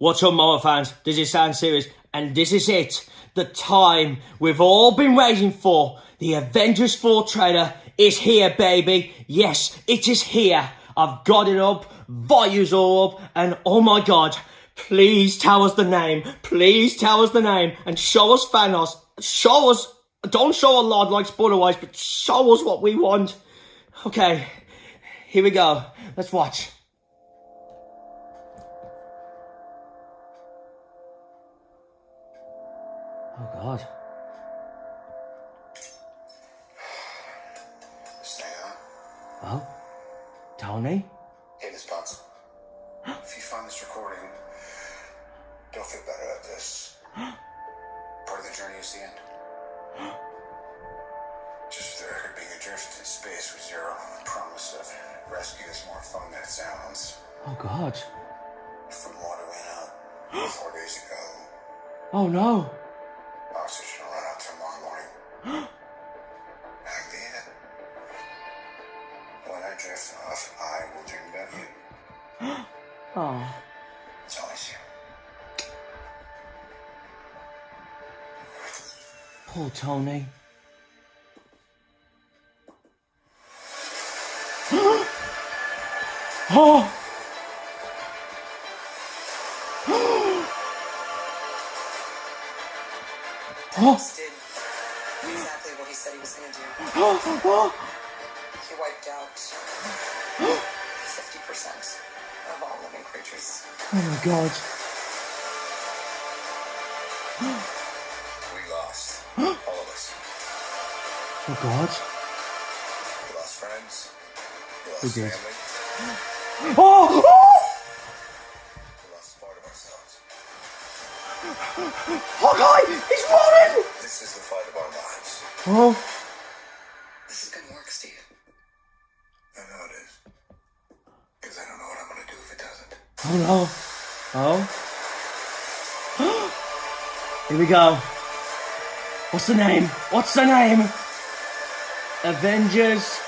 What's up, Marvel fans? This is Sound Series, and this is it. The time we've all been waiting for. The Avengers 4 trailer is here, baby. Yes, it is here. I've got it up, volumes all up, and oh my god, please tell us the name. Please tell us the name, and show us Thanos. Show us, don't show a lot like spoiler-wise, but show us what we want. Okay, here we go. Let's watch. Oh god. Sam? Oh? Tony? Hey, this Potts. If you find this recording, don't feel better at this. Part of the journey is the end. Just for the record, being adrift in space with zero promise of rescue is more fun than it sounds. Oh god. Food and water ran out 4 days ago. Oh no. Oxygen will run out tomorrow morning. That'll be it. When I drift off, I will dream about you. Oh. It's always you. Poor Tony. Oh! Thanos did exactly what he said he was going to do. He wiped out 50% of all living creatures. Oh my god. We lost. All of us. Oh god. We lost friends. We lost We did. family. Oh! We lost part of ourselves. Hawkeye! He's running! This is the fight of our lives. Oh. This is going to work, Steve. I know it is. Because I don't know what I'm going to do if it doesn't. Oh no. Oh. Here we go. What's the name? What's the name? Avengers.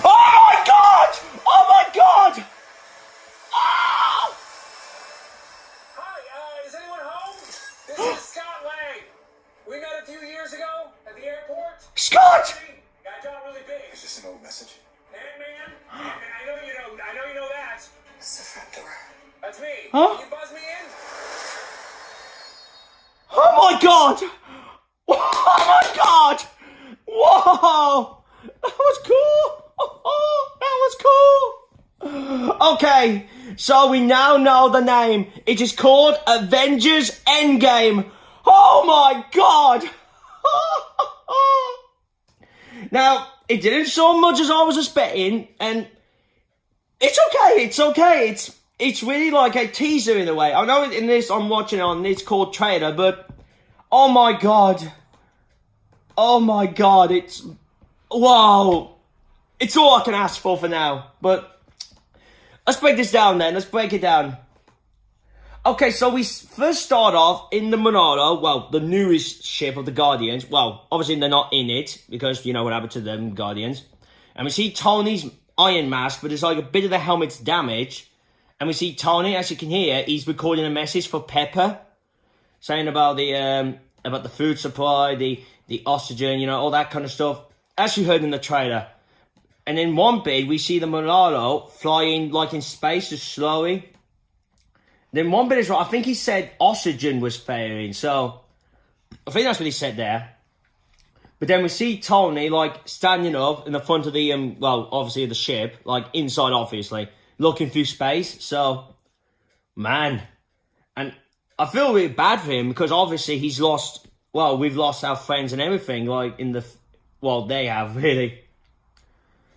Oh my god! Oh my god! Oh! Hi, is anyone home? This is Scott Lang. We met a few years ago at the airport. Scott! I got really big. Is this an old message? Ant-Man? I know you know that. It's the front door. That's me. Huh? Can you buzz me in? Oh my god! Oh my god! Whoa! That was cool! Oh, that was cool! Okay, so we now know the name. It is called Avengers Endgame. Oh my god! Now, it didn't show much as I was expecting, and it's okay. It's really like a teaser in a way. I know in this, I'm watching it on, it's called trailer, but oh my god. Oh my god, it's, wow. It's all I can ask for now, but let's break this down then, let's break it down. Okay, so we first start off in the Monaro, well, the newest ship of the Guardians. Well, obviously they're not in it, because you know what happened to them Guardians. And we see Tony's iron mask, but it's like a bit of the helmet's damaged. And we see Tony, as you can hear, he's recording a message for Pepper, saying about the food supply, the oxygen, you know, all that kind of stuff, as you heard in the trailer. And in one bit, we see the Monaro flying like in space, just slowly. Then one bit is right, I think he said oxygen was failing, so I think that's what he said there. But then we see Tony, like, standing up in the front of the, well, obviously the ship, like, inside, obviously, looking through space, so, man. And I feel really bad for him, because obviously he's lost, well, we've lost our friends and everything, like, in the, well, they have, really.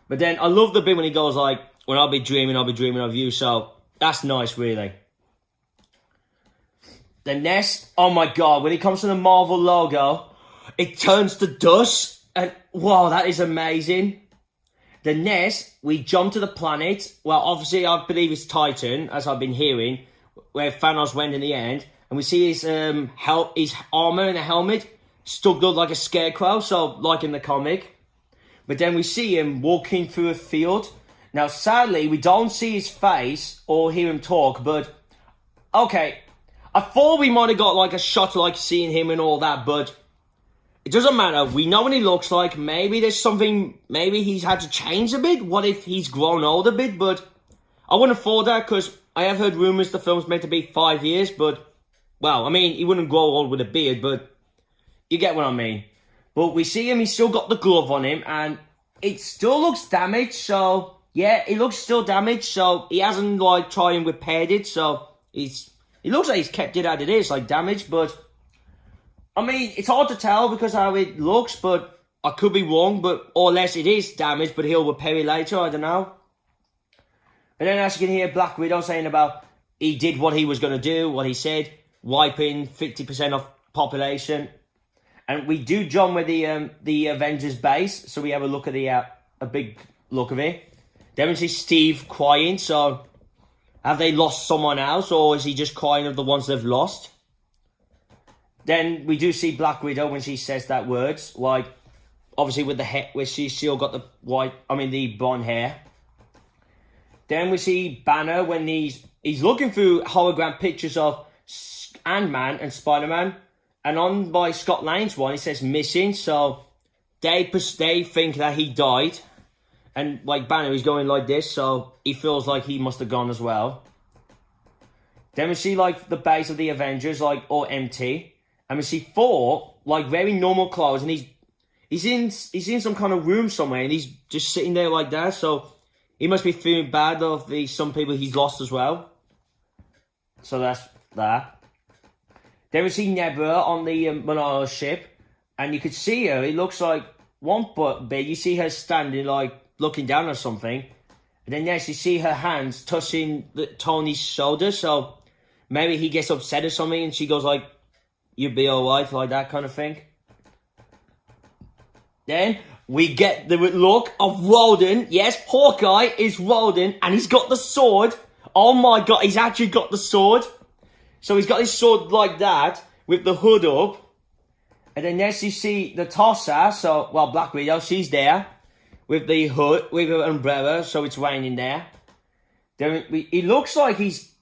But then I love the bit when he goes, like, when I'll be dreaming of you, so that's nice, really. The next, oh my god, when it comes to the Marvel logo, it turns to dust, and wow, that is amazing. The next, we jump to the planet, well, obviously, I believe it's Titan, as I've been hearing, where Thanos went in the end, and we see his armor and a helmet stuck up like a scarecrow, so like in the comic. But then we see him walking through a field. Now, sadly, we don't see his face or hear him talk, but okay, I thought we might have got like a shot like seeing him and all that, but it doesn't matter. We know what he looks like. Maybe there's something, maybe he's had to change a bit. What if he's grown old a bit? But I wouldn't have thought that, because I have heard rumours the film's meant to be 5 years, but, well, I mean, he wouldn't grow old with a beard, but you get what I mean. But we see him, he's still got the glove on him, and it still looks damaged, so... Yeah, it looks still damaged, so he hasn't, like, tried and repaired it, so it looks like he's kept it as it is, like, damaged, but, I mean, it's hard to tell because how it looks, but I could be wrong, but, or unless it is damaged, but he'll repair it later, I don't know. And then as you can hear Black Widow saying about, he did what he was going to do, what he said, wiping 50% of population, and we do jump with the Avengers base, so we have a look at a big look of it. Then we see Steve crying, so have they lost someone else, or is he just crying of the ones they've lost? Then we do see Black Widow when she says that words, like, obviously with the hair, where she's still got the blonde hair. Then we see Banner when he's looking through hologram pictures of Ant-Man and Spider-Man, and on by Scott Lang's one, it says missing, so they think that he died. And, like, Banner, he's going like this, so he feels like he must have gone as well. Then we see, like, the base of the Avengers, like, all empty. And we see Thor, like, wearing normal clothes, and he's in some kind of room somewhere, and he's just sitting there like that, so he must be feeling bad of some people he's lost as well. So that's that. Then we see Nebula on the Monaro ship, and you could see her, it looks like one bit, you see her standing, like, looking down or something, and then next you see her hands touching Tony's shoulder, so maybe he gets upset or something, and she goes like, "You'll be alright," like that kind of thing. Then we get the look of Ronin. Yes, Hawkeye is Ronin, and he's got the sword. Oh my god, he's actually got the sword. So he's got his sword like that, with the hood up, and then next you see the Tossa, so, well, Black Widow, she's there, with the hood, with her umbrella, so it's raining there. Then it looks like he's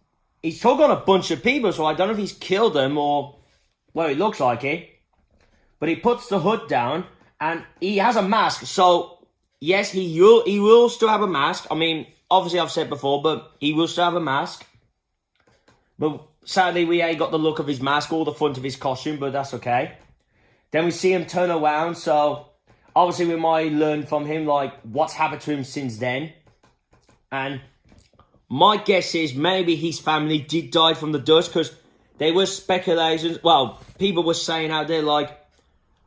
took on a bunch of people, so I don't know if he's killed them or... Well, it looks like it. But he puts the hood down, and he has a mask, so... Yes, he will still have a mask. I mean, obviously I've said before, but he will still have a mask. But sadly, we ain't got the look of his mask or the front of his costume, but that's okay. Then we see him turn around, so... Obviously, we might learn from him, like, what's happened to him since then. And my guess is maybe his family did die from the dust, because there were speculations. Well, people were saying out there, like,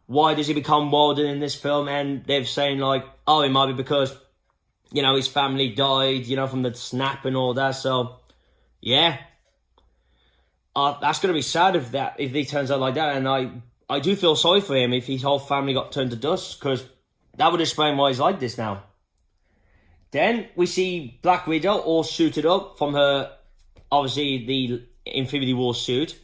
why does he become Walden in this film? And they're saying, like, oh, it might be because, you know, his family died, you know, from the snap and all that. So, yeah. That's going to be sad if he turns out like that. And I do feel sorry for him if his whole family got turned to dust, because that would explain why he's like this now. Then we see Black Widow all suited up from her, obviously, the Infinity War suit.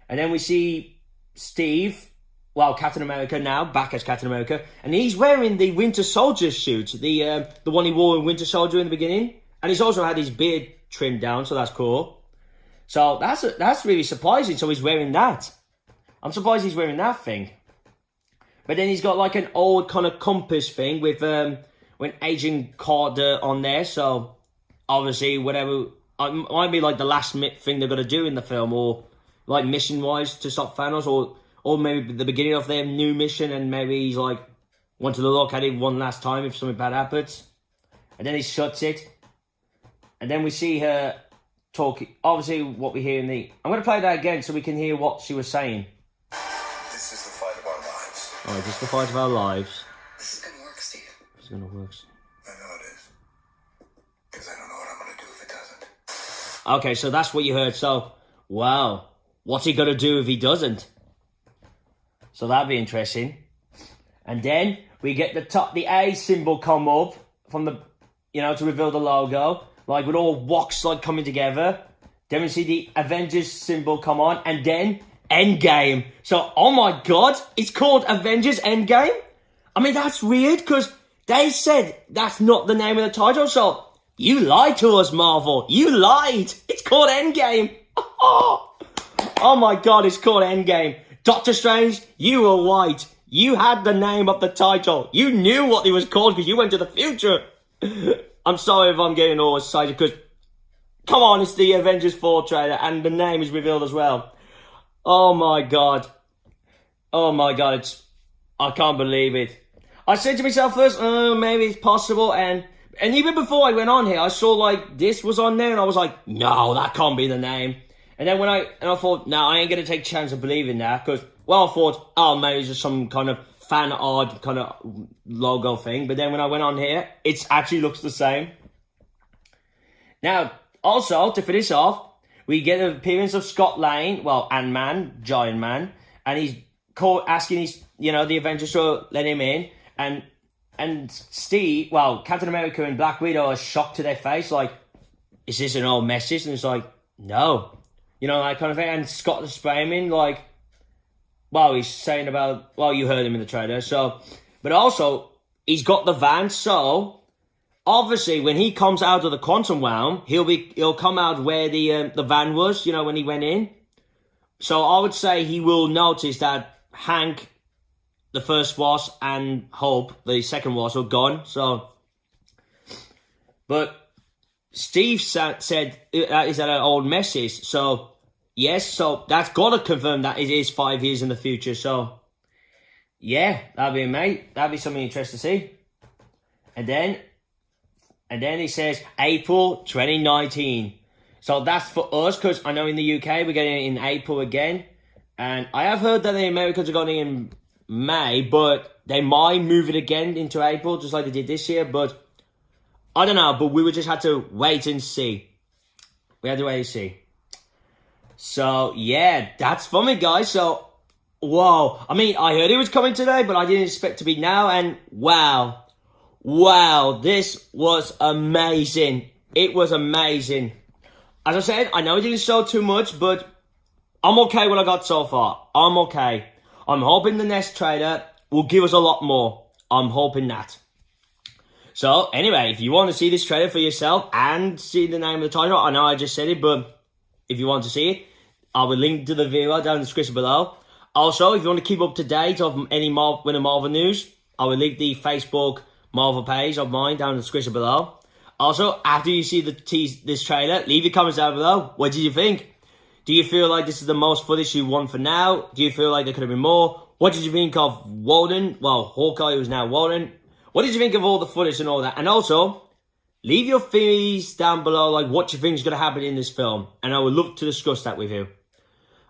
And then we see Steve, well, Captain America now, back as Captain America. And he's wearing the Winter Soldier suit, the one he wore in Winter Soldier in the beginning. And he's also had his beard trimmed down, so that's cool. So that's really surprising, so he's wearing that. I'm surprised he's wearing that thing. But then he's got like an old kind of compass thing with Agent Carter on there. So obviously whatever, it might be like the last thing they're going to do in the film, or like mission-wise to stop Thanos, or maybe the beginning of their new mission, and maybe he's like wanted to look at it one last time if something bad happens. And then he shuts it. And then we see her talking. Obviously what we hear in the... I'm going to play that again so we can hear what she was saying. This is the fight of our lives. Oh, just the fight of our lives. This is gonna work, Steve. It's gonna work. I know it is. Because I don't know what I'm gonna do if it doesn't. Okay, so that's what you heard. So, wow. What's he gonna do if he doesn't? So that'd be interesting. And then we get the A symbol come up from the, you know, to reveal the logo. Like with all walks like coming together. Then we see the Avengers symbol come on, and then Endgame. So, oh my god, it's called Avengers Endgame? I mean, that's weird, because they said that's not the name of the title, so You lied to us, Marvel. You lied. It's called Endgame. Oh my god, it's called Endgame. Doctor Strange, you were white. You had the name of the title. You knew what it was called because you went to the future. I'm sorry if I'm getting all excited because, come on, it's the Avengers 4 trailer and the name is revealed as well. Oh my god. Oh my god, I can't believe it. I said to myself first, maybe it's possible, and even before I went on here, I saw like this was on there, and I was like, no, that can't be the name. And then I thought, no, I ain't gonna take a chance of believing that, because, well, I thought, oh, maybe it's just some kind of fan art kind of logo thing. But then when I went on here, it actually looks the same. Now, also, to finish off, we get the appearance of Scott Lang, well, Ant-Man, Giant Man, and he's asking the Avengers to let him in, and Steve, well, Captain America and Black Widow are shocked to their face, like, is this an old message? And it's like, no. You know, that kind of thing. And Scott is framing, like, well, he's saying about, well, you heard him in the trailer, so, but also, he's got the van, so, obviously, when he comes out of the quantum realm, he'll come out where the van was, you know, when he went in. So I would say he will notice that Hank, the first Wasp, and Hope, the second Wasp, are gone. So, but Steve said that is an old message. So, yes, so that's got to confirm that it is 5 years in the future. So, yeah, that'd be something interesting to see. And then he says April 2019. So that's for us, because I know in the UK we're getting it in April again. And I have heard that the Americans are going in May, but they might move it again into April, just like they did this year. But I don't know, but we would just have to wait and see. We had to wait and see. So, yeah, that's for me, guys. So, whoa. I mean, I heard it was coming today, but I didn't expect it to be now. And wow. Wow, this was amazing. It was amazing. As I said, I know it didn't show too much, but I'm okay with what I got so far. I'm okay. I'm hoping the next trailer will give us a lot more. I'm hoping that. So, anyway, if you want to see this trailer for yourself and see the name of the title, I know I just said it, but if you want to see it, I will link to the video down in the description below. Also, if you want to keep up to date of any Marvel news, I will link the Facebook Marvel page of mine down in the description below. Also, after you see this trailer, leave your comments down below. What did you think? Do you feel like this is the most footage you want for now? Do you feel like there could have been more? What did you think of Ronin? Well, Hawkeye, who's now Ronin. What did you think of all the footage and all that? And also, leave your theories down below, like what you think is going to happen in this film. And I would love to discuss that with you.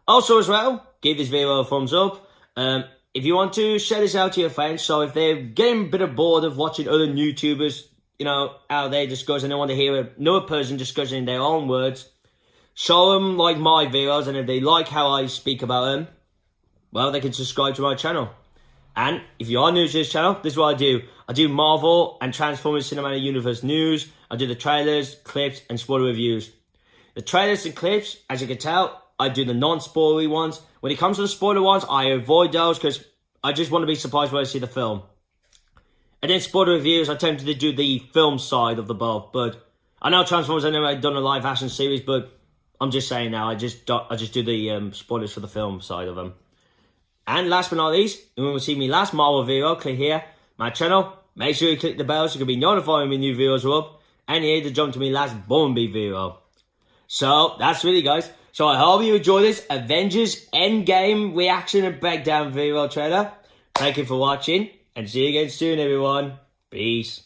Also, as well, give this video a thumbs up. If you want to share this out to your friends, so if they're getting a bit bored of watching other YouTubers, you know, out there discussing, they want to hear another person discussing in their own words, show them like my videos, and if they like how I speak about them, well, they can subscribe to my channel. And if you are new to this channel, this is what I do. I do Marvel and Transformers Cinematic Universe news. I do the trailers, clips, and spoiler reviews. The trailers and clips, as you can tell, I do the non-spoilery ones. When it comes to the spoiler ones, I avoid those because I just want to be surprised when I see the film. And then spoiler reviews, I tend to do the film side of the both. But I know Transformers, I never done a live action series, but I'm just saying now, I just do the spoilers for the film side of them. And last but not least, if you want to see me last Marvel video, click here, my channel. Make sure you click the bell so you can be notified when new videos are up. And here to jump to me last Bumblebee video. So, that's really, guys. So, I hope you enjoyed this Avengers Endgame reaction and breakdown video trailer. Thank you for watching. And see you again soon, everyone. Peace.